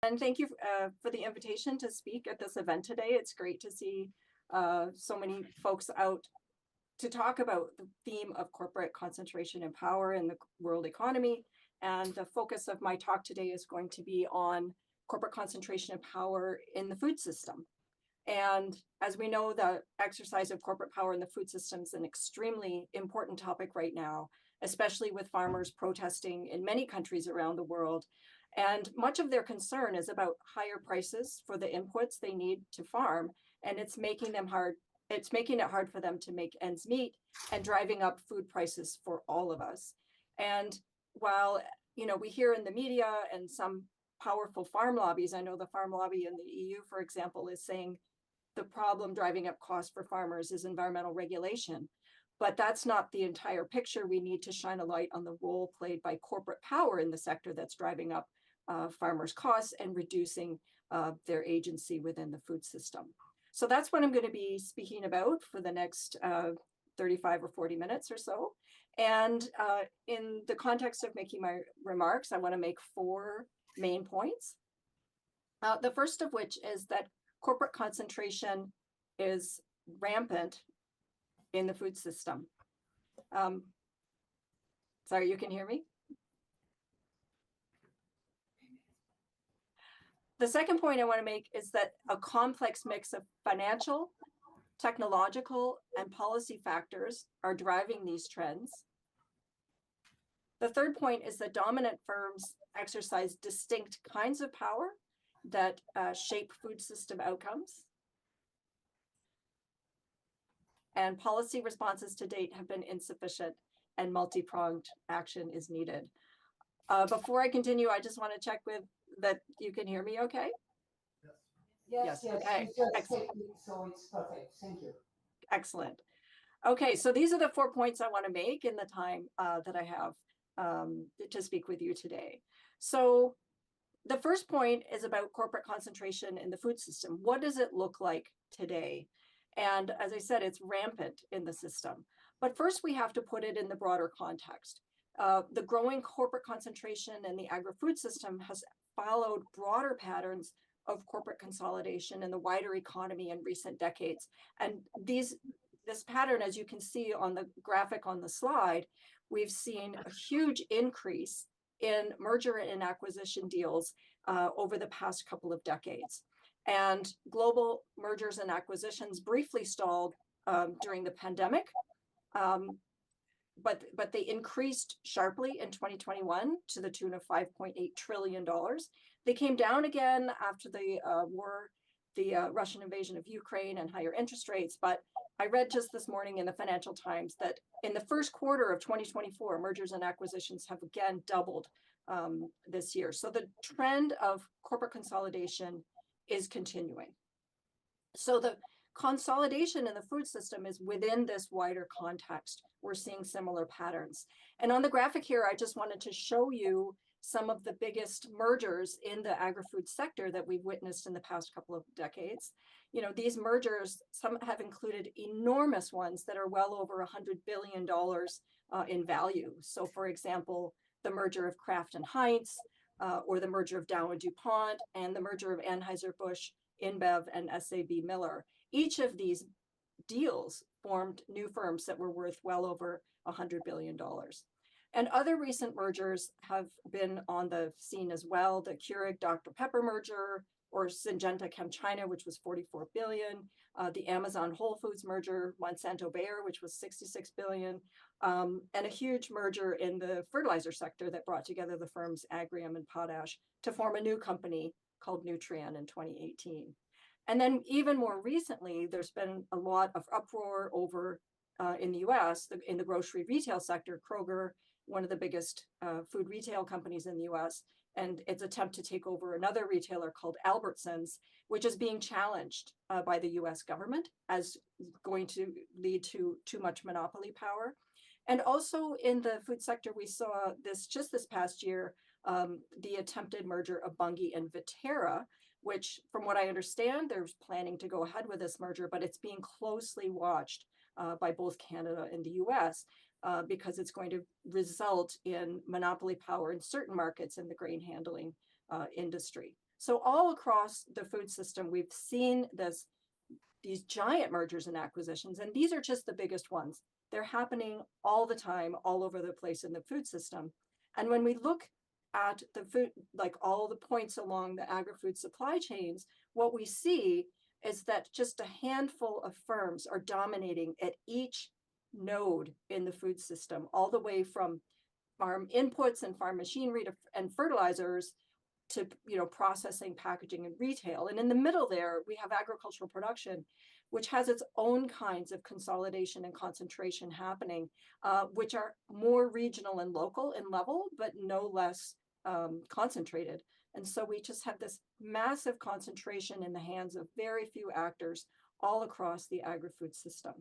And thank you for the invitation to speak at this event today. It's great to see so many folks out to talk about the theme of corporate concentration and power in the world economy. And the focus of my talk today is going to be on corporate concentration and power in the food system. And as we know, the exercise of corporate power in the food system is an extremely important topic right now, especially with farmers protesting in many countries around the world. And much of their concern is about higher prices for the inputs they need to farm, and it's making it hard for them to make ends meet and driving up food prices for all of us. And while we hear in the media and some powerful farm lobbies, I know the farm lobby in the EU, for example, is saying the problem driving up costs for farmers is environmental regulation. But that's not the entire picture. We need to shine a light on the role played by corporate power in the sector that's driving up farmers' costs and reducing their agency within the food system. So that's what I'm going to be speaking about for the next 35 or 40 minutes or so. And in the context of making my remarks, I want to make 4 main points. The first of which is that corporate concentration is rampant in the food system. Sorry, you can hear me? The second point I want to make is that a complex mix of financial, technological, and policy factors are driving these trends. The third point is that dominant firms exercise distinct kinds of power that shape food system outcomes. And policy responses to date have been insufficient and multi-pronged action is needed. Before I continue, I just want to check with that you can hear me okay? Yes. Okay. Excellent. So it's perfect. Thank you. Excellent. Okay, so these are the 4 points I want to make in the time that I have to speak with you today. So the first point is about corporate concentration in the food system. What does it look like today? And as I said, it's rampant in the system. But first, we have to put it in the broader context. The growing corporate concentration in the agri-food system has followed broader patterns of corporate consolidation in the wider economy in recent decades. And this pattern, as you can see on the graphic on the slide, we've seen a huge increase in merger and acquisition deals over the past couple of decades. And global mergers and acquisitions briefly stalled during the pandemic, but they increased sharply in 2021 to the tune of $5.8 trillion. They came down again after the war, the Russian invasion of Ukraine and higher interest rates. But I read just this morning in the Financial Times that in the first quarter of 2024, mergers and acquisitions have again doubled this year. So the trend of corporate consolidation is continuing. So the consolidation in the food system is within this wider context. We're seeing similar patterns. And on the graphic here, I just wanted to show you some of the biggest mergers in the agri-food sector that we've witnessed in the past couple of decades. These mergers, some have included enormous ones that are well over $100 billion in value. So for example, the merger of Kraft and Heinz, or the merger of Dow and DuPont, and the merger of Anheuser-Busch, InBev, and SAB Miller. Each of these deals formed new firms that were worth well over $100 billion. And other recent mergers have been on the scene as well. The Keurig Dr. Pepper merger, or Syngenta ChemChina, which was $44 billion. The Amazon Whole Foods merger, Monsanto Bayer, which was $66 billion. And a huge merger in the fertilizer sector that brought together the firms Agrium and Potash to form a new company called Nutrien in 2018. And then even more recently, there's been a lot of uproar over in the US, in the grocery retail sector, Kroger, one of the biggest food retail companies in the US, and its attempt to take over another retailer called Albertsons, which is being challenged by the US government as going to lead to too much monopoly power. And also in the food sector, we saw this just this past year, the attempted merger of Bunge and Viterra, which from what I understand, they're planning to go ahead with this merger, but it's being closely watched by both Canada and the US because it's going to result in monopoly power in certain markets in the grain handling industry. So all across the food system, we've seen these giant mergers and acquisitions, and these are just the biggest ones. They're happening all the time, all over the place in the food system. And when we look at the food, like all the points along the agri-food supply chains, what we see is that just a handful of firms are dominating at each node in the food system, all the way from farm inputs and farm machinery and fertilizers to processing, packaging, and retail. And in the middle there, we have agricultural production, which has its own kinds of consolidation and concentration happening, which are more regional and local in level, but no less concentrated. And so we just have this massive concentration in the hands of very few actors all across the agri-food system.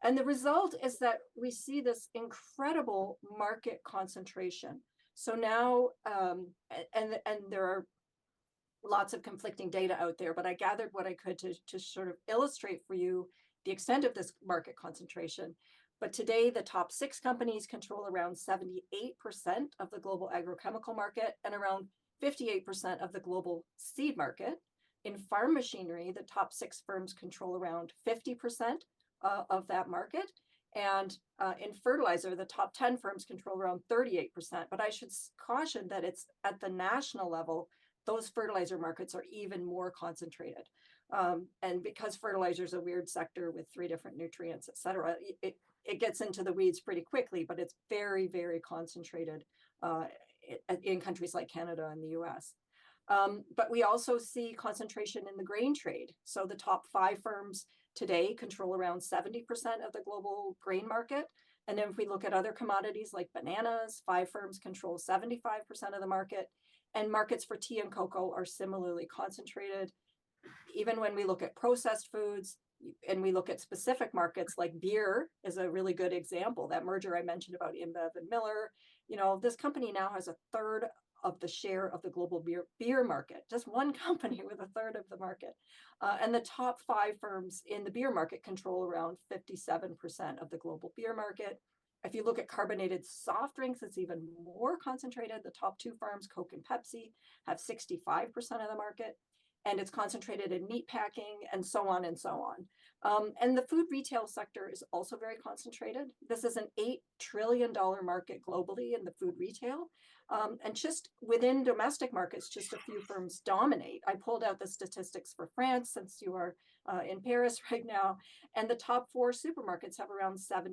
And the result is that we see this incredible market concentration. So now, and there are lots of conflicting data out there, but I gathered what I could to sort of illustrate for you the extent of this market concentration. But today, the top 6 companies control around 78% of the global agrochemical market and around 58% of the global seed market. In farm machinery, the top 6 firms control around 50% of that market. And in fertilizer, the top 10 firms control around 38%. But I should caution that it's at the national level, those fertilizer markets are even more concentrated. And because fertilizer is a weird sector with 3 different nutrients, et cetera, it gets into the weeds pretty quickly, but it's very, very concentrated in countries like Canada and the US. But we also see concentration in the grain trade. So the top 5 firms today control around 70% of the global grain market. And then if we look at other commodities like bananas, 5 firms control 75% of the market. And markets for tea and cocoa are similarly concentrated. Even when we look at processed foods and we look at specific markets like beer is a really good example. That merger I mentioned about InBev and Miller, this company now has a third of the share of the global beer market, just one company with a third of the market. And the top 5 firms in the beer market control around 57% of the global beer market. If you look at carbonated soft drinks, it's even more concentrated. The top 2 firms, Coke and Pepsi, have 65% of the market. And it's concentrated in meat packing and so on and so on. And the food retail sector is also very concentrated. This is an $8 trillion market globally in the food retail. And just within domestic markets, just a few firms dominate. I pulled out the statistics for France since you are in Paris right now. And the top 4 supermarkets have around 72%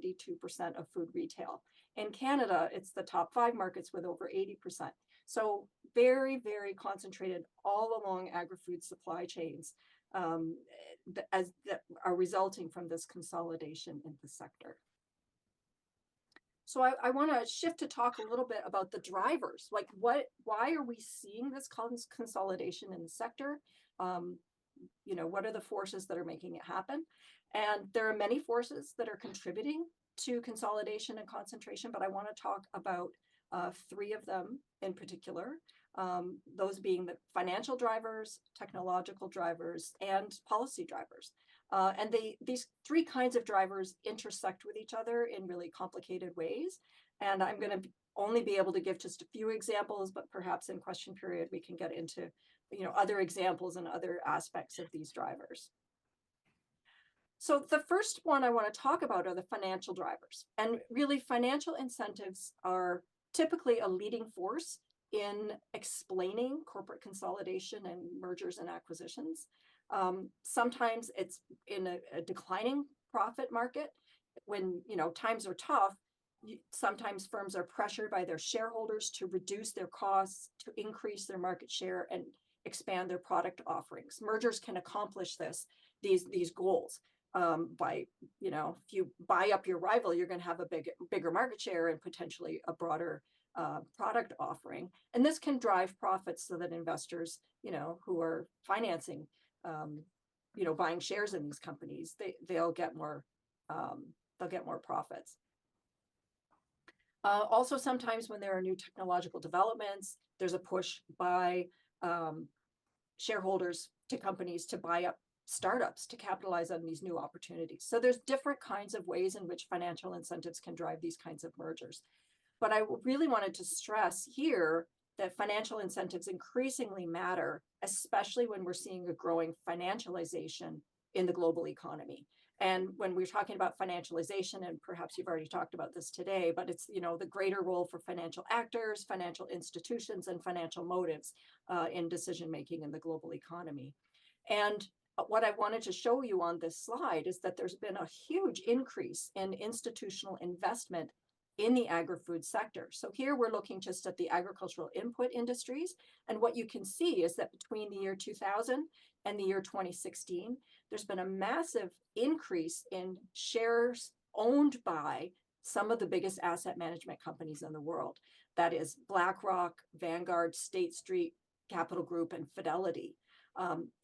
of food retail. In Canada, it's the top 5 markets with over 80%. So very, very concentrated all along agri-food supply chains that are resulting from this consolidation in the sector. So I want to shift to talk a little bit about the drivers. Like why are we seeing this consolidation in the sector? What are the forces that are making it happen? And there are many forces that are contributing to consolidation and concentration, but I want to talk about 3 of them in particular, those being the financial drivers, technological drivers, and policy drivers. And these 3 kinds of drivers intersect with each other in really complicated ways. And I'm going to only be able to give just a few examples, but perhaps in question period, we can get into other examples and other aspects of these drivers. So the first one I want to talk about are the financial drivers. And really, financial incentives are typically a leading force in explaining corporate consolidation and mergers and acquisitions. Sometimes it's in a declining profit market. When times are tough, sometimes firms are pressured by their shareholders to reduce their costs, to increase their market share, and expand their product offerings. Mergers can accomplish these goals. By if you buy up your rival, you're going to have a bigger market share and potentially a broader product offering. And this can drive profits so that investors, who are financing, buying shares in these companies, they'll get more profits. Also, sometimes when there are new technological developments, there's a push by shareholders to companies to buy up startups to capitalize on these new opportunities. So there's different kinds of ways in which financial incentives can drive these kinds of mergers. But I really wanted to stress here that financial incentives increasingly matter, especially when we're seeing a growing financialization in the global economy. And when we're talking about financialization, and perhaps you've already talked about this today, but it's, the greater role for financial actors, financial institutions, and financial motives in decision-making in the global economy. And what I wanted to show you on this slide is that there's been a huge increase in institutional investment in the agri-food sector. So here we're looking just at the agricultural input industries. And what you can see is that between the year 2000 and the year 2016, there's been a massive increase in shares owned by some of the biggest asset management companies in the world. That is BlackRock, Vanguard, State Street, Capital Group, and Fidelity.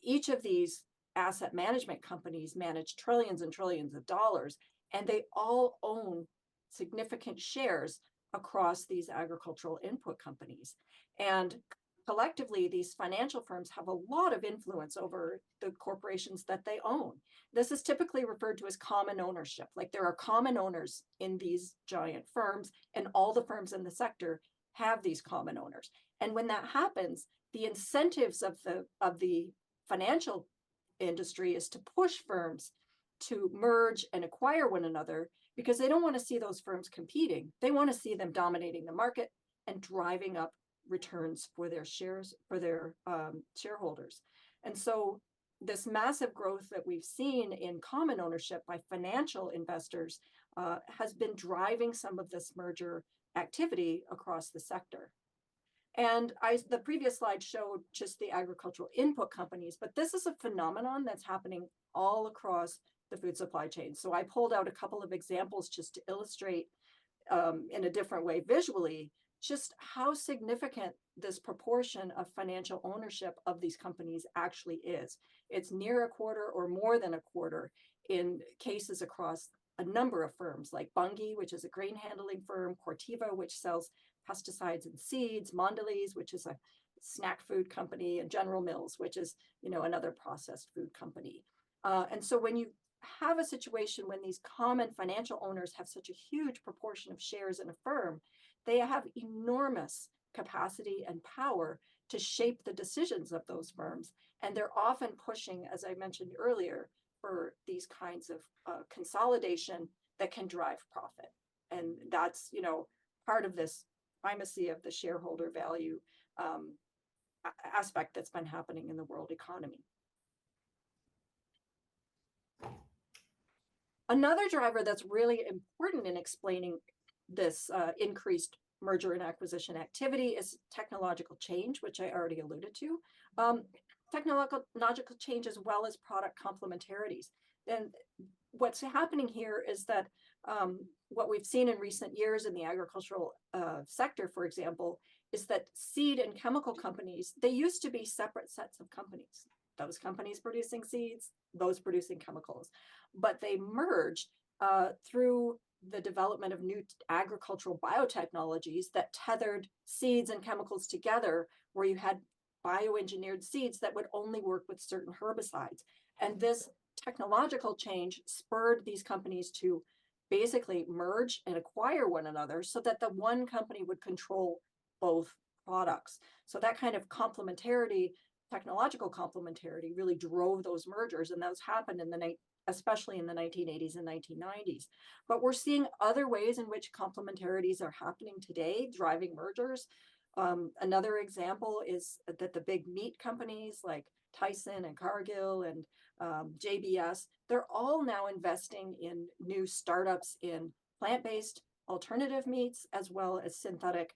Each of these asset management companies manage trillions and trillions of dollars, and they all own significant shares across these agricultural input companies. And collectively, these financial firms have a lot of influence over the corporations that they own. This is typically referred to as common ownership. Like there are common owners in these giant firms, and all the firms in the sector have these common owners. And when that happens, the incentives of the financial industry is to push firms to merge and acquire one another, because they don't want to see those firms competing. They want to see them dominating the market and driving up returns for their shares, for their shareholders. And so this massive growth that we've seen in common ownership by financial investors has been driving some of this merger activity across the sector. And the previous slide showed just the agricultural input companies, but this is a phenomenon that's happening all across the food supply chain. So I pulled out a couple of examples just to illustrate in a different way visually just how significant this proportion of financial ownership of these companies actually is. It's near a quarter or more than a quarter in cases across a number of firms like Bunge, which is a grain handling firm, Corteva, which sells pesticides and seeds, Mondelez, which is a snack food company, and General Mills, which is, another processed food company. And so when you have a situation when these common financial owners have such a huge proportion of shares in a firm, they have enormous capacity and power to shape the decisions of those firms. And they're often pushing, as I mentioned earlier, for these kinds of consolidation that can drive profit. And that's, part of this primacy of the shareholder value aspect that's been happening in the world economy. Another driver that's really important in explaining this increased merger and acquisition activity is technological change, which I already alluded to. Technological change as well as product complementarities. And what's happening here is that what we've seen in recent years in the agricultural sector, for example, is that seed and chemical companies, they used to be separate sets of companies. Those companies producing seeds, those producing chemicals. But they merged through the development of new agricultural biotechnologies that tethered seeds and chemicals together, where you had bioengineered seeds that would only work with certain herbicides. And this technological change spurred these companies to basically merge and acquire one another so that the one company would control both products. So that kind of complementarity, technological complementarity, really drove those mergers, and those happened especially in the 1980s and 1990s. But we're seeing other ways in which complementarities are happening today, driving mergers. Another example is that the big meat companies like Tyson and Cargill and JBS, they're all now investing in new startups in plant-based alternative meats as well as synthetic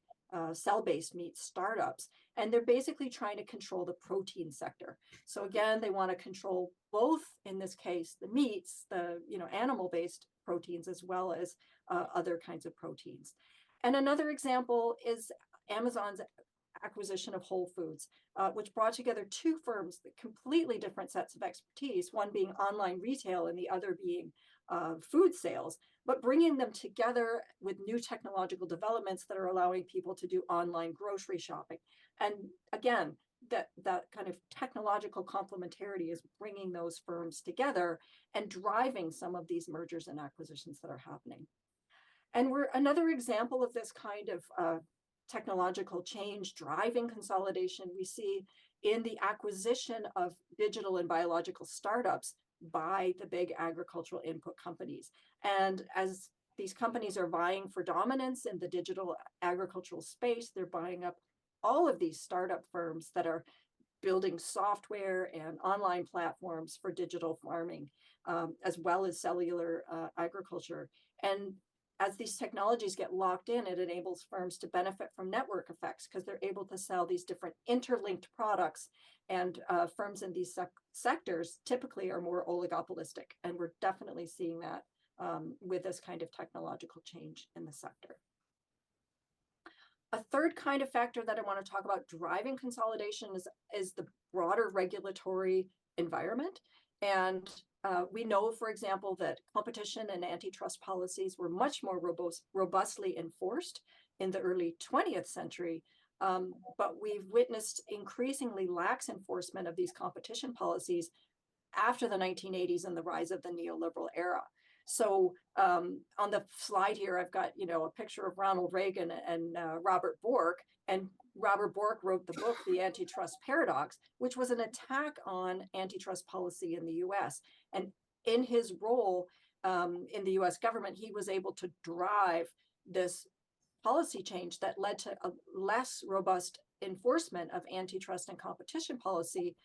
cell-based meat startups. And they're basically trying to control the protein sector. So again, they want to control both, in this case, the meats, the animal-based proteins, as well as other kinds of proteins. And another example is Amazon's acquisition of Whole Foods, which brought together two firms with completely different sets of expertise, one being online retail and the other being food sales, but bringing them together with new technological developments that are allowing people to do online grocery shopping. And again, that kind of technological complementarity is bringing those firms together and driving some of these mergers and acquisitions that are happening. And another example of this kind of technological change driving consolidation we see in the acquisition of digital and biological startups by the big agricultural input companies. And as these companies are vying for dominance in the digital agricultural space, they're buying up all of these startup firms that are building software and online platforms for digital farming, as well as cellular agriculture. And as these technologies get locked in, it enables firms to benefit from network effects because they're able to sell these different interlinked products. And firms in these sectors typically are more oligopolistic. And we're definitely seeing that with this kind of technological change in the sector. A third kind of factor that I want to talk about driving consolidation is the broader regulatory environment. And we know, for example, that competition and antitrust policies were much more robustly enforced in the early 20th century. But we've witnessed increasingly lax enforcement of these competition policies after the 1980s and the rise of the neoliberal era. So on the slide here, I've got, a picture of Ronald Reagan and Robert Bork. And Robert Bork wrote the book, The Antitrust Paradox, which was an attack on antitrust policy in the US. And in his role in the US government, he was able to drive this policy change that led to a less robust enforcement of antitrust and competition policy,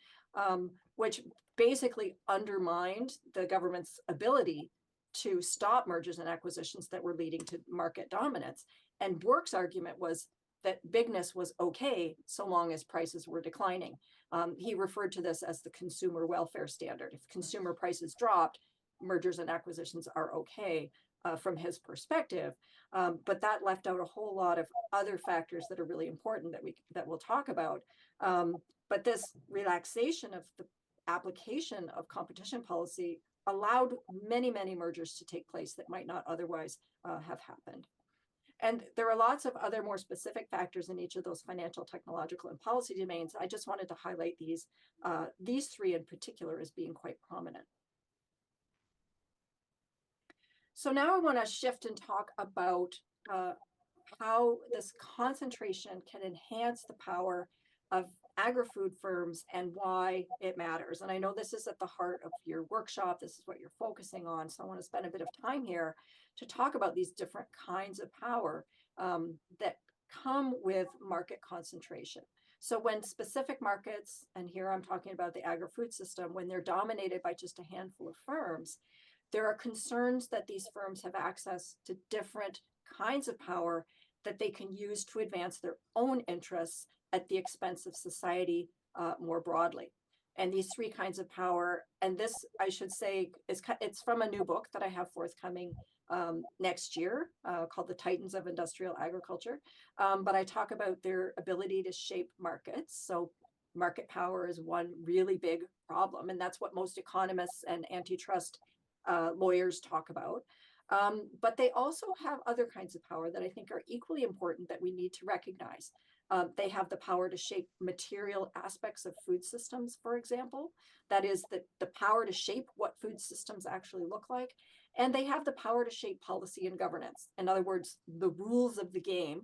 which basically undermined the government's ability to stop mergers and acquisitions that were leading to market dominance. And Bork's argument was that bigness was okay so long as prices were declining. He referred to this as the consumer welfare standard. If consumer prices dropped, mergers and acquisitions are okay from his perspective. But that left out a whole lot of other factors that are really important that we'll talk about. But this relaxation of the application of competition policy allowed many, many mergers to take place that might not otherwise have happened. And there are lots of other more specific factors in each of those financial, technological, and policy domains. I just wanted to highlight these three in particular as being quite prominent. So now I want to shift and talk about how this concentration can enhance the power of agri-food firms and why it matters. And I know this is at the heart of your workshop. This is what you're focusing on. So I want to spend a bit of time here to talk about these different kinds of power that come with market concentration. So when specific markets, and here I'm talking about the agri-food system, when they're dominated by just a handful of firms, there are concerns that these firms have access to different kinds of power that they can use to advance their own interests at the expense of society more broadly. And these three kinds of power, and this, I should say, it's from a new book that I have forthcoming next year called The Titans of Industrial Agriculture. But I talk about their ability to shape markets. So market power is one really big problem, and that's what most economists and antitrust lawyers talk about. But they also have other kinds of power that I think are equally important that we need to recognize. They have the power to shape material aspects of food systems, for example. That is the power to shape what food systems actually look like. And they have the power to shape policy and governance. In other words, the rules of the game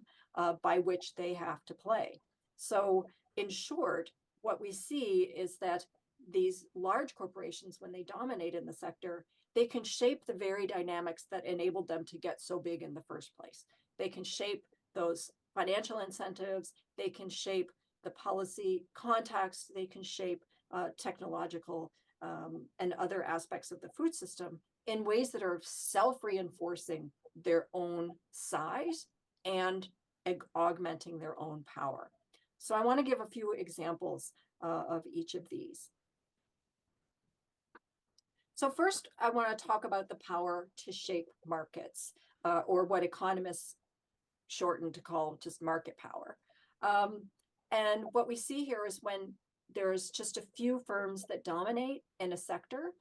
by which they have to play. So in short, what we see is that these large corporations, when they dominate in the sector, they can shape the very dynamics that enabled them to get so big in the first place. They can shape those financial incentives, they can shape the policy context, they can shape technological and other aspects of the food system in ways that are self-reinforcing their own size and augmenting their own power. So I want to give a few examples of each of these. So first, I want to talk about the power to shape markets, or what economists shorten to call just market power. And what we see here is when there's just a few firms that dominate in a sector,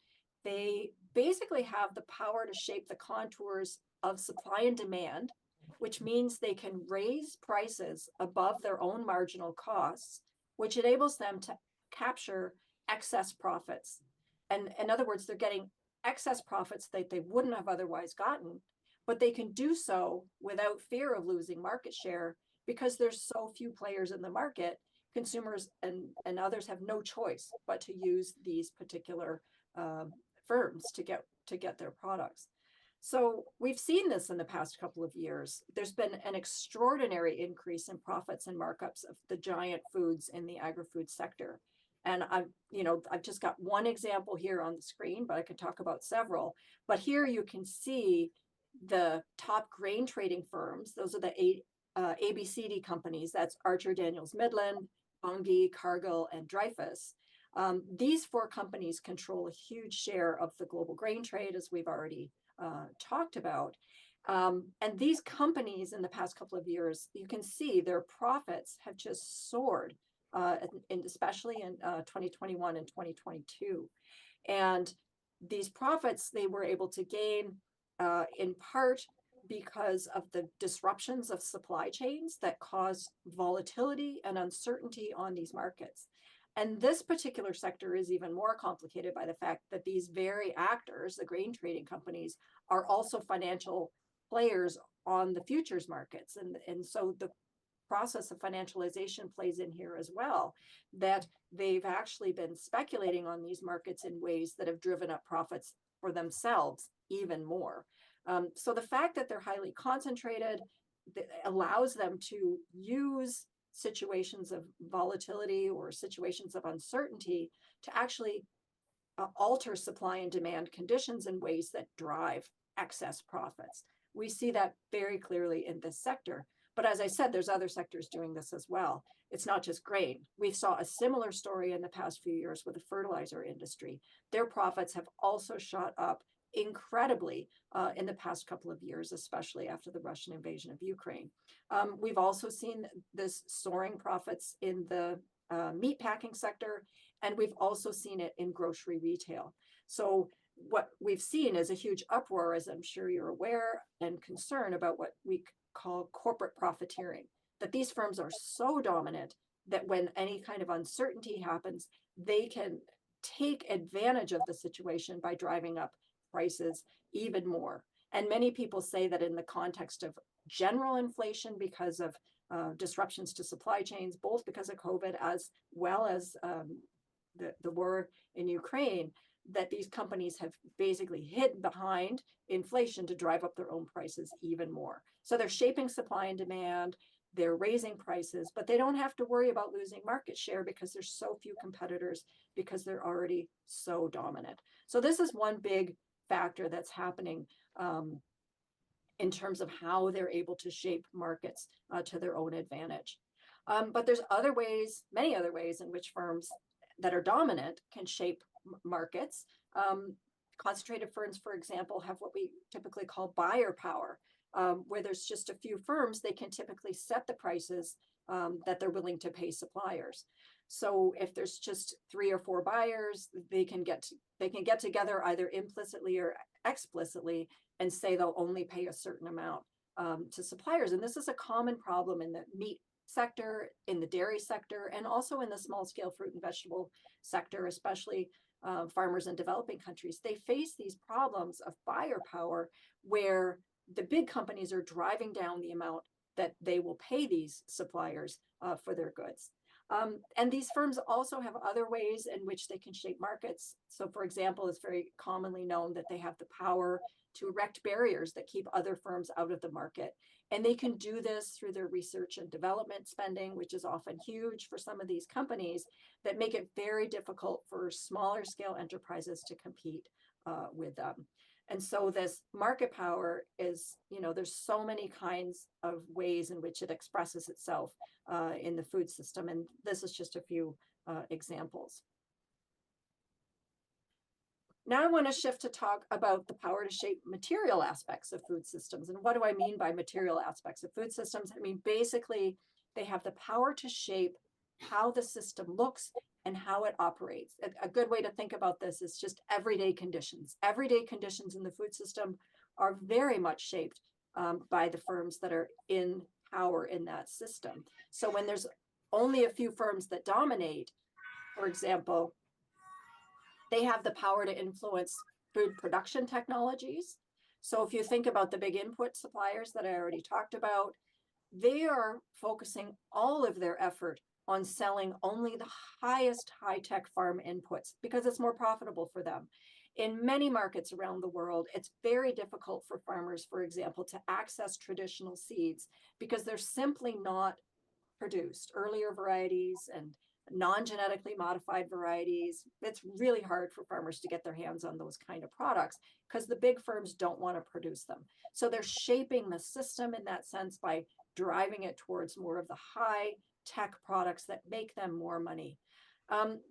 they basically have the power to shape the contours of supply and demand, which means they can raise prices above their own marginal costs, which enables them to capture excess profits. And in other words, they're getting excess profits that they wouldn't have otherwise gotten, but they can do so without fear of losing market share because there's so few players in the market, consumers and others have no choice but to use these particular firms to get their products. So we've seen this in the past couple of years. There's been an extraordinary increase in profits and markups of the giant foods in the agri-food sector. And I've just got one example here on the screen, but I could talk about several. But here you can see the top grain trading firms. Those are the ABCD companies. That's Archer Daniels Midland, Bunge, Cargill, and Dreyfus. These four companies control a huge share of the global grain trade, as we've already talked about. And these companies in the past couple of years, you can see their profits have just soared, especially in 2021 and 2022. And these profits they were able to gain in part because of the disruptions of supply chains that cause volatility and uncertainty on these markets. And this particular sector is even more complicated by the fact that these very actors, the grain trading companies, are also financial players on the futures markets. And so the process of financialization plays in here as well, that they've actually been speculating on these markets in ways that have driven up profits for themselves even more. So the fact that they're highly concentrated allows them to use situations of volatility or situations of uncertainty to actually alter supply and demand conditions in ways that drive excess profits. We see that very clearly in this sector. But as I said, there's other sectors doing this as well. It's not just grain. We saw a similar story in the past few years with the fertilizer industry. Their profits have also shot up incredibly in the past couple of years, especially after the Russian invasion of Ukraine. We've also seen this soaring profits in the meat packing sector, and we've also seen it in grocery retail. So what we've seen is a huge uproar, as I'm sure you're aware, and concern about what we call corporate profiteering, that these firms are so dominant that when any kind of uncertainty happens, they can take advantage of the situation by driving up prices even more. And many people say that in the context of general inflation because of disruptions to supply chains, both because of COVID as well as the war in Ukraine, that these companies have basically hid behind inflation to drive up their own prices even more. So they're shaping supply and demand, they're raising prices, but they don't have to worry about losing market share because there's so few competitors because they're already so dominant. So this is one big factor that's happening in terms of how they're able to shape markets to their own advantage. But there's other ways, many other ways in which firms that are dominant can shape markets. Concentrated firms, for example, have what we typically call buyer power, where there's just a few firms, they can typically set the prices that they're willing to pay suppliers. So if there's just 3 or 4 buyers, they can get together either implicitly or explicitly and say they'll only pay a certain amount to suppliers. And this is a common problem in the meat sector, in the dairy sector, and also in the small-scale fruit and vegetable sector, especially farmers in developing countries. They face these problems of buyer power where the big companies are driving down the amount that they will pay these suppliers for their goods. And these firms also have other ways in which they can shape markets. So, for example, it's very commonly known that they have the power to erect barriers that keep other firms out of the market. And they can do this through their research and development spending, which is often huge for some of these companies, that make it very difficult for smaller scale enterprises to compete with them. And so this market power is, there's so many kinds of ways in which it expresses itself in the food system. And this is just a few examples. Now I want to shift to talk about the power to shape material aspects of food systems. And what do I mean by material aspects of food systems? I mean, basically, they have the power to shape how the system looks and how it operates. A good way to think about this is just everyday conditions. Everyday conditions in the food system are very much shaped by the firms that are in power in that system. So when there's only a few firms that dominate, for example, they have the power to influence food production technologies. So if you think about the big input suppliers that I already talked about, they are focusing all of their effort on selling only the highest high-tech farm inputs because it's more profitable for them. In many markets around the world, it's very difficult for farmers, for example, to access traditional seeds because they're simply not produced. Earlier varieties and non-genetically modified varieties, it's really hard for farmers to get their hands on those kind of products because the big firms don't want to produce them. So they're shaping the system in that sense by driving it towards more of the high tech products that make them more money.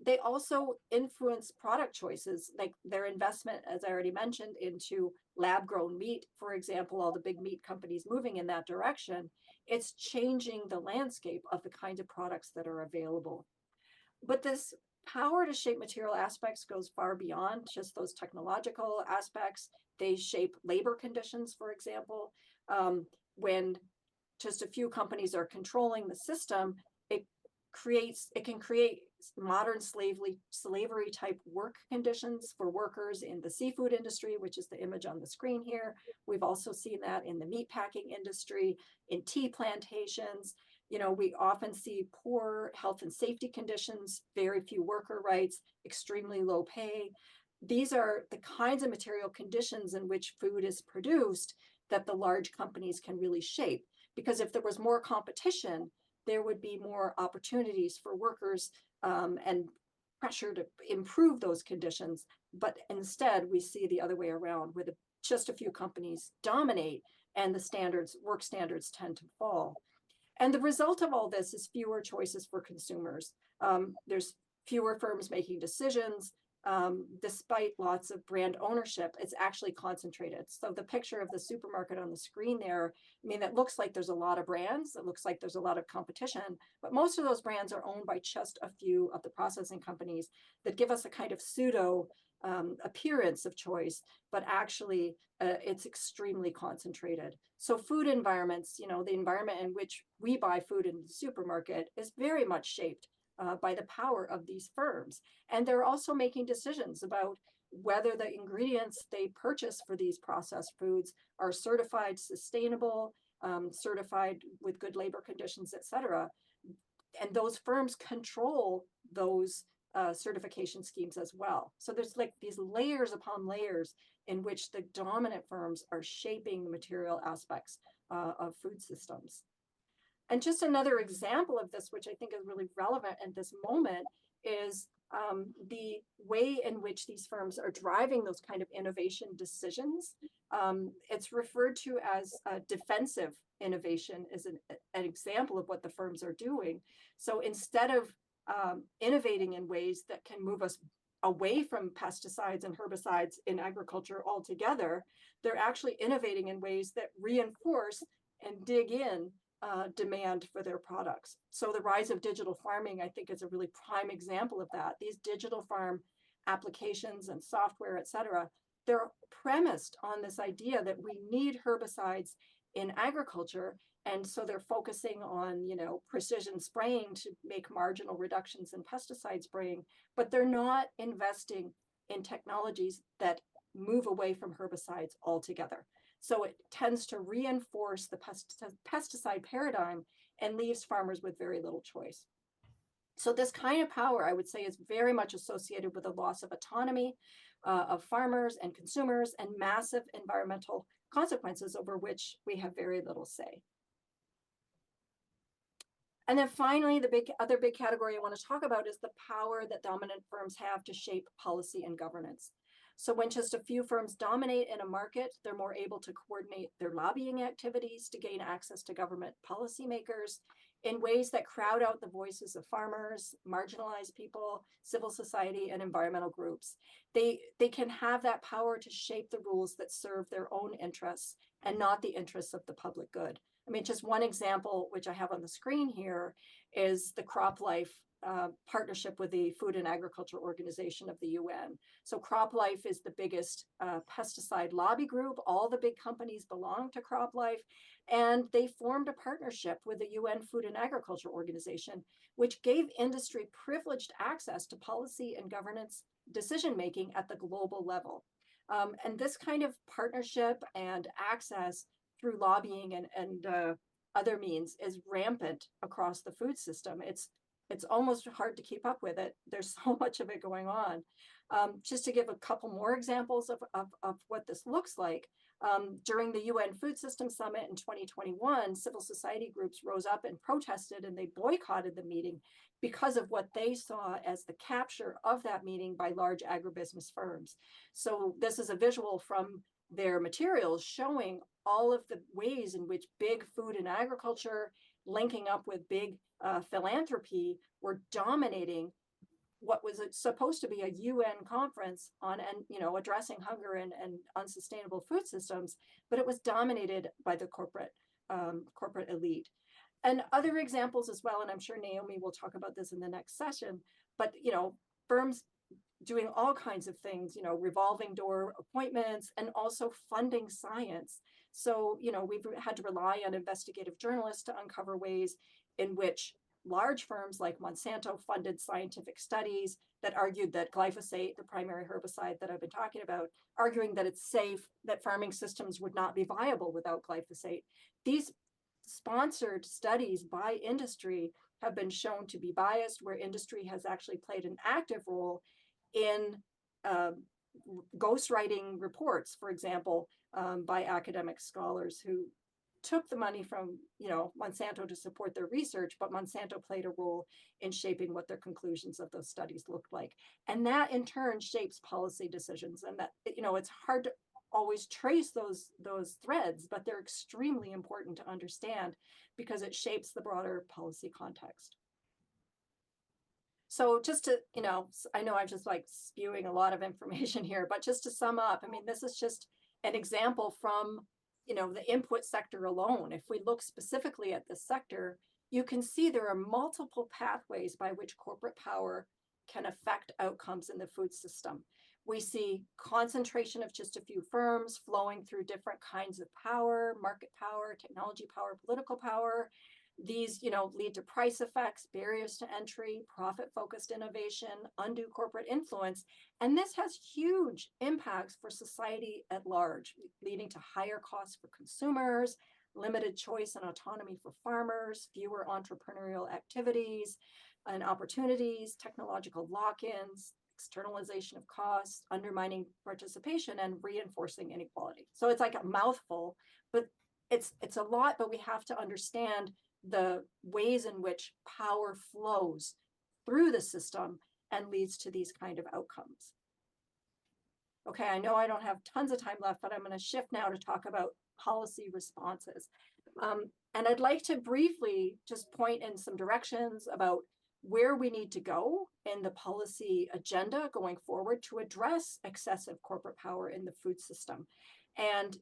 They also influence product choices, like their investment, as I already mentioned, into lab grown meat, for example, all the big meat companies moving in that direction. It's changing the landscape of the kinds of products that are available. But this power to shape material aspects goes far beyond just those technological aspects. They shape labor conditions, for example. When just a few companies are controlling the system, it can create modern slavery type work conditions for workers in the seafood industry, which is the image on the screen here. We've also seen that in the meatpacking industry, in tea plantations. You know, we often see poor health and safety conditions, very few worker rights, extremely low pay. These are the kinds of material conditions in which food is produced that the large companies can really shape. Because if there was more competition, there would be more opportunities for workers and pressure to improve those conditions. But instead, we see the other way around, where just a few companies dominate and the work standards tend to fall. And the result of all this is fewer choices for consumers. There's fewer firms making decisions. Despite lots of brand ownership, it's actually concentrated. So the picture of the supermarket on the screen there, I mean, it looks like there's a lot of brands. It looks like there's a lot of competition, but most of those brands are owned by just a few of the processing companies that give us a kind of pseudo appearance of choice, but actually it's extremely concentrated. So food environments, you know, the environment in which we buy food in the supermarket is very much shaped by the power of these firms. And they're also making decisions about whether the ingredients they purchase for these processed foods are certified sustainable, certified with good labor conditions, et cetera. And those firms control those certification schemes as well. So there's like these layers upon layers in which the dominant firms are shaping the material aspects of food systems. And just another example of this, which I think is really relevant at this moment, is the way in which these firms are driving those kind of innovation decisions. It's referred to as defensive innovation is an example of what the firms are doing. So instead of innovating in ways that can move us away from pesticides and herbicides in agriculture altogether, they're actually innovating in ways that reinforce and dig in demand for their products. So the rise of digital farming, I think, is a really prime example of that. These digital farm applications and software, et cetera, they're premised on this idea that we need herbicides in agriculture. And so they're focusing on, you know, precision spraying to make marginal reductions in pesticide spraying, but they're not investing in technologies that move away from herbicides altogether. So it tends to reinforce the pesticide paradigm and leaves farmers with very little choice. So this kind of power, I would say, is very much associated with a loss of autonomy of farmers and consumers and massive environmental consequences over which we have very little say. And then finally, the other big category I want to talk about is the power that dominant firms have to shape policy and governance. So when just a few firms dominate in a market, they're more able to coordinate their lobbying activities to gain access to government policymakers in ways that crowd out the voices of farmers, marginalized people, civil society, and environmental groups. They can have that power to shape the rules that serve their own interests and not the interests of the public good. I mean, just one example, which I have on the screen here, is the CropLife partnership with the Food and Agriculture Organization of the UN. So CropLife is the biggest pesticide lobby group. All the big companies belong to CropLife, and they formed a partnership with the UN Food and Agriculture Organization, which gave industry privileged access to policy and governance decision-making at the global level. And this kind of partnership and access through lobbying and other means is rampant across the food system. It's almost hard to keep up with it. There's so much of it going on. Just to give a couple more examples of what this looks like, during the UN Food System Summit in 2021, civil society groups rose up and protested, and they boycotted the meeting because of what they saw as the capture of that meeting by large agribusiness firms. So this is a visual from their materials showing all of the ways in which big food and agriculture linking up with big philanthropy were dominating what was supposed to be a UN conference on, and addressing hunger and unsustainable food systems, but it was dominated by the corporate elite. And other examples as well, and I'm sure Naomi will talk about this in the next session, but firms doing all kinds of things, revolving door appointments and also funding science. So, we've had to rely on investigative journalists to uncover ways in which large firms like Monsanto funded scientific studies that argued that glyphosate, the primary herbicide that I've been talking about, arguing that it's safe, that farming systems would not be viable without glyphosate. These sponsored studies by industry have been shown to be biased, where industry has actually played an active role in ghostwriting reports, for example, by academic scholars who took the money from Monsanto to support their research, but Monsanto played a role in shaping what their conclusions of those studies looked like. And that in turn shapes policy decisions. And that it's hard to always trace those threads, but they're extremely important to understand because it shapes the broader policy context. So just to, I know I'm just like spewing a lot of information here, but just to sum up, I mean, this is just an example from, the input sector alone. If we look specifically at this sector, you can see there are multiple pathways by which corporate power can affect outcomes in the food system. We see concentration of just a few firms flowing through different kinds of power, market power, technology power, political power. These, lead to price effects, barriers to entry, profit-focused innovation, undue corporate influence, and this has huge impacts for society at large, leading to higher costs for consumers, limited choice and autonomy for farmers, fewer entrepreneurial activities and opportunities, technological lock-ins, externalization of costs, undermining participation, and reinforcing inequality. So it's like a mouthful, but it's a lot, but we have to understand the ways in which power flows through the system and leads to these kind of outcomes. Okay, I know I don't have tons of time left, but I'm going to shift now to talk about policy responses. And I'd like to briefly just point in some directions about where we need to go in the policy agenda going forward to address excessive corporate power in the food system. And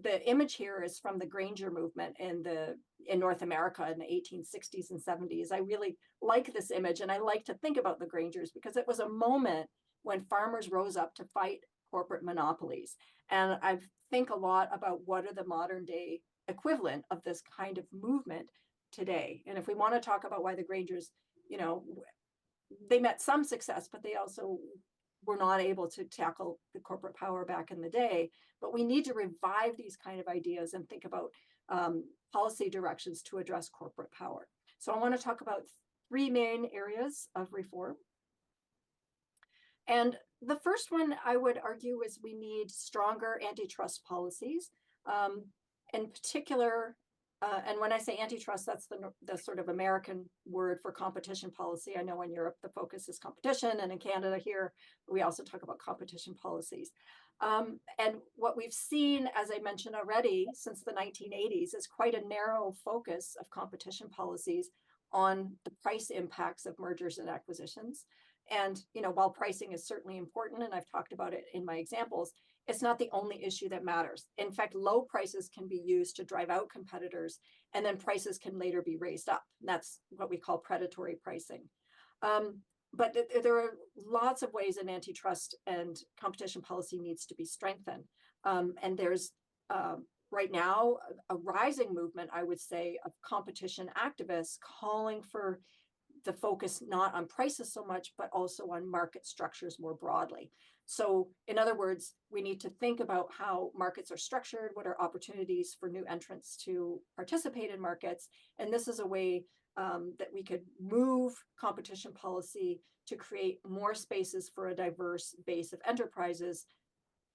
the image here is from the Granger movement in North America in the 1860s and 70s. I really like this image, and I like to think about the Grangers because it was a moment when farmers rose up to fight corporate monopolies. And I think a lot about what are the modern day equivalent of this kind of movement today. And if we want to talk about why the Grangers, they met some success, but they also were not able to tackle the corporate power back in the day. But we need to revive these kind of ideas and think about policy directions to address corporate power. So I want to talk about three main areas of reform. And the first one I would argue is we need stronger antitrust policies. In particular, and when I say antitrust, that's the sort of American word for competition policy. I know in Europe, the focus is competition, and in Canada here, we also talk about competition policies. And what we've seen, as I mentioned already, since the 1980s is quite a narrow focus of competition policies on the price impacts of mergers and acquisitions. And, while pricing is certainly important, and I've talked about it in my examples, it's not the only issue that matters. In fact, low prices can be used to drive out competitors, and then prices can later be raised up. And that's what we call predatory pricing. But there are lots of ways an antitrust and competition policy needs to be strengthened. And there's right now a rising movement, I would say, of competition activists calling for the focus not on prices so much, but also on market structures more broadly. So in other words, we need to think about how markets are structured, what are opportunities for new entrants to participate in markets. And this is a way that we could move competition policy to create more spaces for a diverse base of enterprises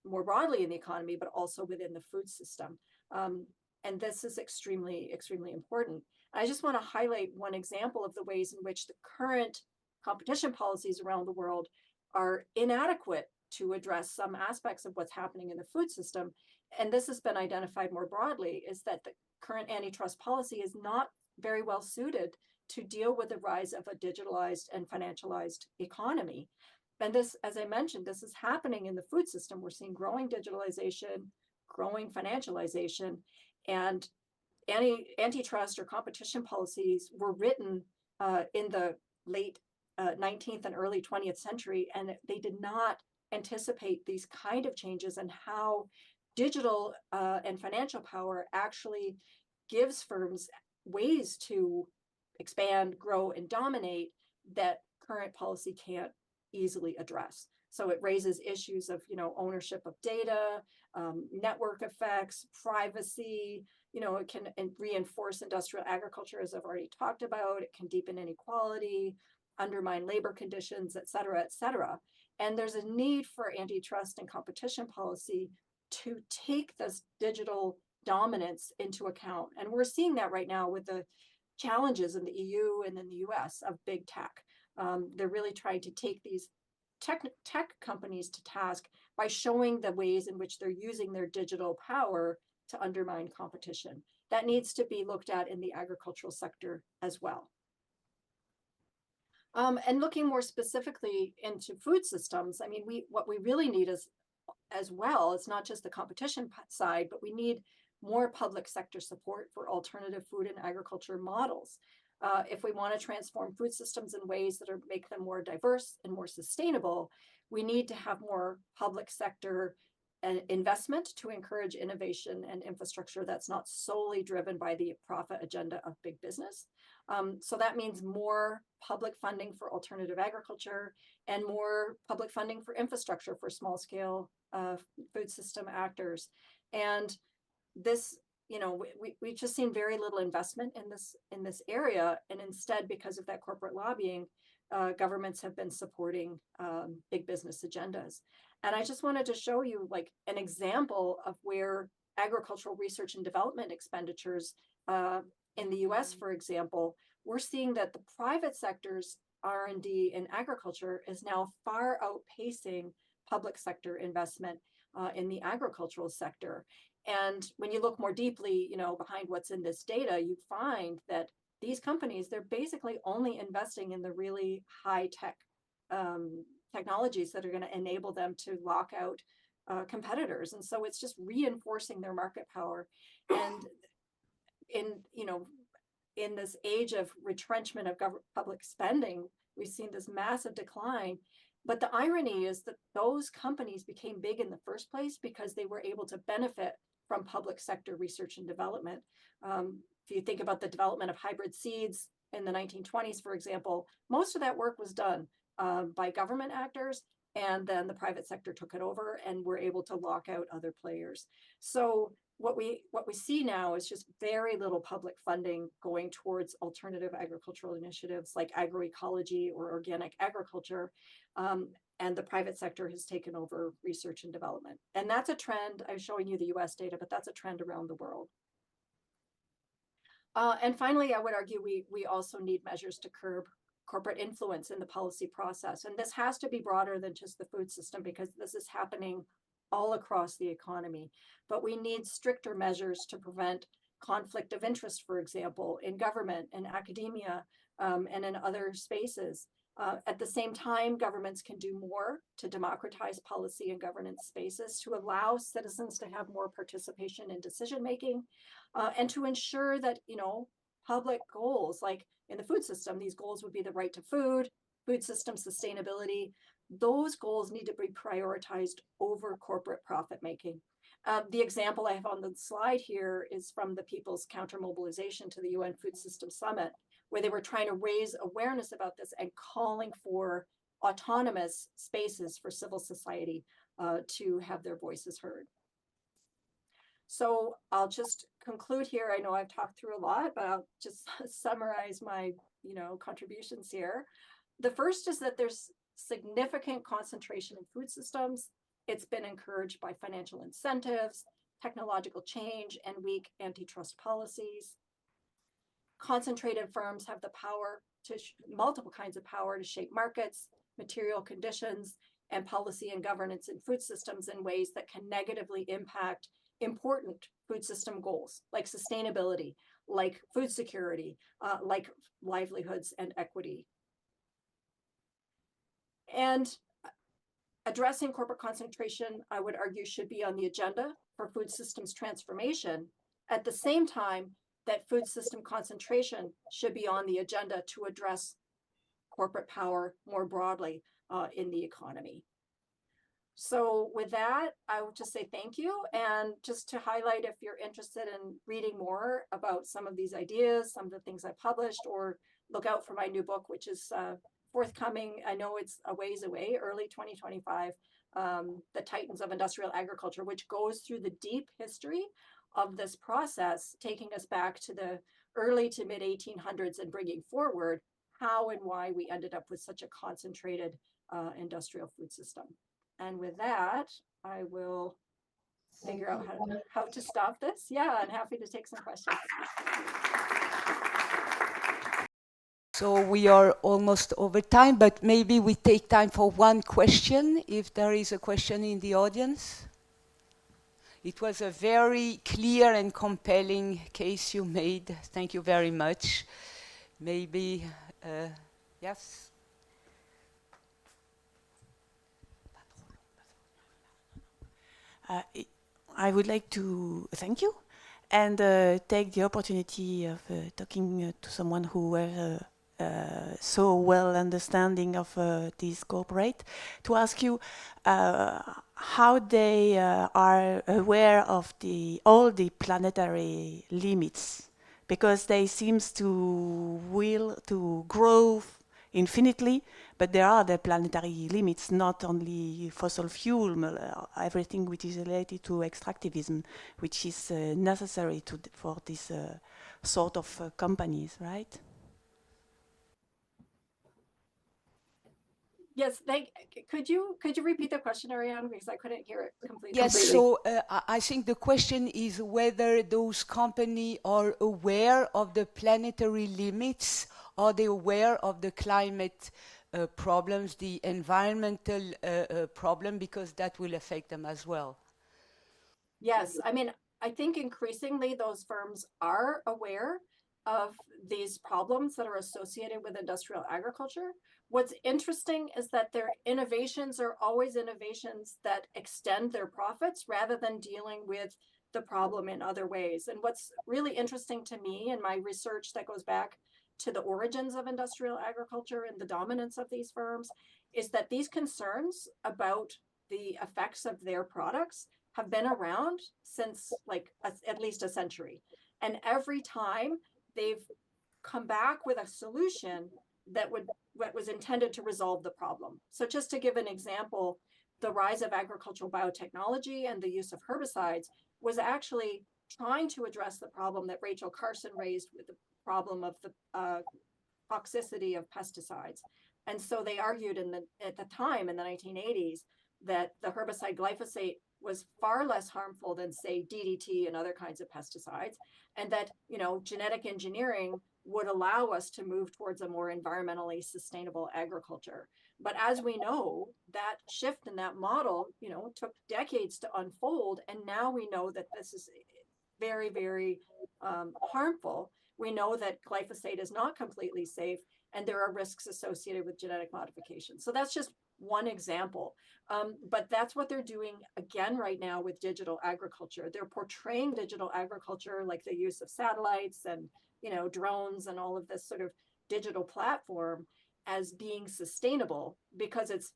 more broadly in the economy, but also within the food system. And this is extremely, extremely important. I just want to highlight one example of the ways in which the current competition policies around the world are inadequate to address some aspects of what's happening in the food system. And this has been identified more broadly, is that the current antitrust policy is not very well suited to deal with the rise of a digitalized and financialized economy. And this, as I mentioned, this is happening in the food system. We're seeing growing digitalization, growing financialization, and antitrust or competition policies were written in the late 19th and early 20th century, and they did not anticipate these kind of changes and how digital and financial power actually gives firms ways to expand, grow, and dominate that current policy can't easily address. So it raises issues of, ownership of data, network effects, privacy. It can reinforce industrial agriculture, as I've already talked about. It can deepen inequality, undermine labor conditions, et cetera, et cetera. And there's a need for antitrust and competition policy to take this digital dominance into account. And we're seeing that right now with the challenges in the EU and in the US of big tech. They're really trying to take these tech companies to task by showing the ways in which they're using their digital power to undermine competition. That needs to be looked at in the agricultural sector as well. And looking more specifically into food systems, I mean, what we really need is, as well, it's not just the competition side, but we need more public sector support for alternative food and agriculture models. If we want to transform food systems in ways that make them more diverse and more sustainable, we need to have more public sector investment to encourage innovation and infrastructure that's not solely driven by the profit agenda of big business. So that means more public funding for alternative agriculture and more public funding for infrastructure for small scale food system actors. And this, we've just seen very little investment in this area. And instead, because of that corporate lobbying, governments have been supporting big business agendas. And I just wanted to show you like an example of where agricultural research and development expenditures in the US, for example, we're seeing that the private sector's R&D in agriculture is now far outpacing public sector investment in the agricultural sector. And when you look more deeply, behind what's in this data, you find that these companies, they're basically only investing in the really high tech technologies that are going to enable them to lock out competitors. And so it's just reinforcing their market power. And in this age of retrenchment of public spending, we've seen this massive decline. But the irony is that those companies became big in the first place because they were able to benefit from public sector research and development. If you think about the development of hybrid seeds in the 1920s, for example, most of that work was done by government actors, and then the private sector took it over and were able to lock out other players. So what we see now is just very little public funding going towards alternative agricultural initiatives like agroecology or organic agriculture. And the private sector has taken over research and development. And that's a trend. I'm showing you the US data, but that's a trend around the world. And finally, I would argue we also need measures to curb corporate influence in the policy process. And this has to be broader than just the food system because this is happening all across the economy. But we need stricter measures to prevent conflict of interest, for example, in government and academia and in other spaces. At the same time, governments can do more to democratize policy and governance spaces to allow citizens to have more participation in decision making and to ensure that, public goals, like in the food system, these goals would be the right to food, food system sustainability. Those goals need to be prioritized over corporate profit making. The example I have on the slide here is from the People's Counter Mobilization to the UN Food System Summit, where they were trying to raise awareness about this and calling for autonomous spaces for civil society to have their voices heard. So I'll just conclude here. I know I've talked through a lot, but I'll just summarize my, contributions here. The first is that there's significant concentration in food systems. It's been encouraged by financial incentives, technological change, and weak antitrust policies. Concentrated firms have the power to multiple kinds of power to shape markets, material conditions, and policy and governance in food systems in ways that can negatively impact important food system goals like sustainability, like food security, like livelihoods and equity. And addressing corporate concentration, I would argue, should be on the agenda for food systems transformation. At the same time, that food system concentration should be on the agenda to address corporate power more broadly in the economy. So with that, I would just say thank you. And just to highlight, if you're interested in reading more about some of these ideas, some of the things I published, or look out for my new book, which is forthcoming. I know it's a ways away, early 2025, The Titans of Industrial Agriculture, which goes through the deep history of this process, taking us back to the early to mid 1800s and bringing forward how and why we ended up with such a concentrated industrial food system. And with that, I will figure out how to stop this. Yeah, I'm happy to take some questions. So we are almost over time, but maybe we take time for one question, if there is a question in the audience. It was a very clear and compelling case you made. Thank you very much. Maybe, yes? I would like to thank you and take the opportunity of talking to someone who has so well understanding of this corporate to ask you how they are aware of all the planetary limits, because they seems to will to grow infinitely, but there are the planetary limits, not only fossil fuel, everything which is related to extractivism, which is necessary for this sort of companies, right? Yes, could you repeat the question, Ariane, because I couldn't hear it completely. Yes, so I think the question is whether those companies are aware of the planetary limits. Are they aware of the climate problems, the environmental problem, because that will affect them as well? Yes, I mean, I think increasingly those firms are aware of these problems that are associated with industrial agriculture. What's interesting is that their innovations are always innovations that extend their profits rather than dealing with the problem in other ways. And what's really interesting to me in my research that goes back to the origins of industrial agriculture and the dominance of these firms is that these concerns about the effects of their products have been around since like at least a century. And every time they've come back with a solution that was intended to resolve the problem. So just to give an example, the rise of agricultural biotechnology and the use of herbicides was actually trying to address the problem that Rachel Carson raised with the problem of the toxicity of pesticides. And so they argued at the time in the 1980s that the herbicide glyphosate was far less harmful than, say, DDT and other kinds of pesticides, and that, genetic engineering would allow us to move towards a more environmentally sustainable agriculture. But as we know, that shift in that model, took decades to unfold, and now we know that this is very, very harmful. We know that glyphosate is not completely safe, and there are risks associated with genetic modification. So that's just one example. But that's what they're doing again right now with digital agriculture. They're portraying digital agriculture, like the use of satellites and drones and all of this sort of digital platform, as being sustainable because it's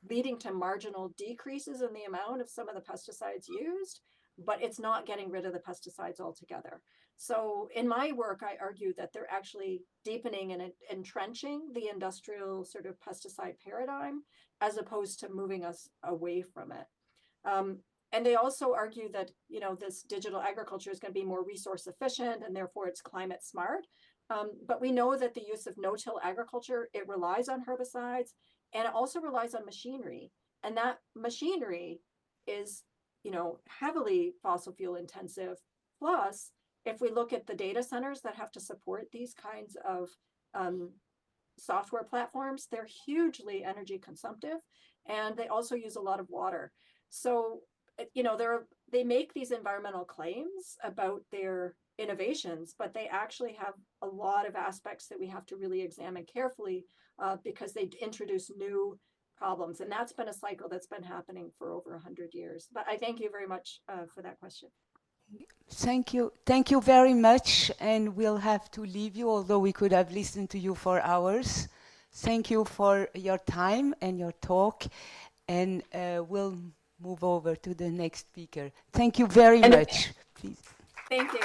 leading to marginal decreases in the amount of some of the pesticides used, but it's not getting rid of the pesticides altogether. So in my work, I argue that they're actually deepening and entrenching the industrial sort of pesticide paradigm as opposed to moving us away from it. And they also argue that, you know, this digital agriculture is going to be more resource efficient and therefore it's climate smart. But we know that the use of no-till agriculture, it relies on herbicides and it also relies on machinery. And that machinery is, you know, heavily fossil fuel intensive. Plus, if we look at the data centers that have to support these kinds of software platforms, they're hugely energy consumptive and they also use a lot of water. So, you know, they make these environmental claims about their innovations, but they actually have a lot of aspects that we have to really examine carefully because they introduce new problems. And that's been a cycle that's been happening for over 100 years. But I thank you very much for that question. Thank you. Thank you very much. And we'll have to leave you, although we could have listened to you for hours. Thank you for your time and your talk. And we'll move over to the next speaker. Thank you very much. Please. Thank you.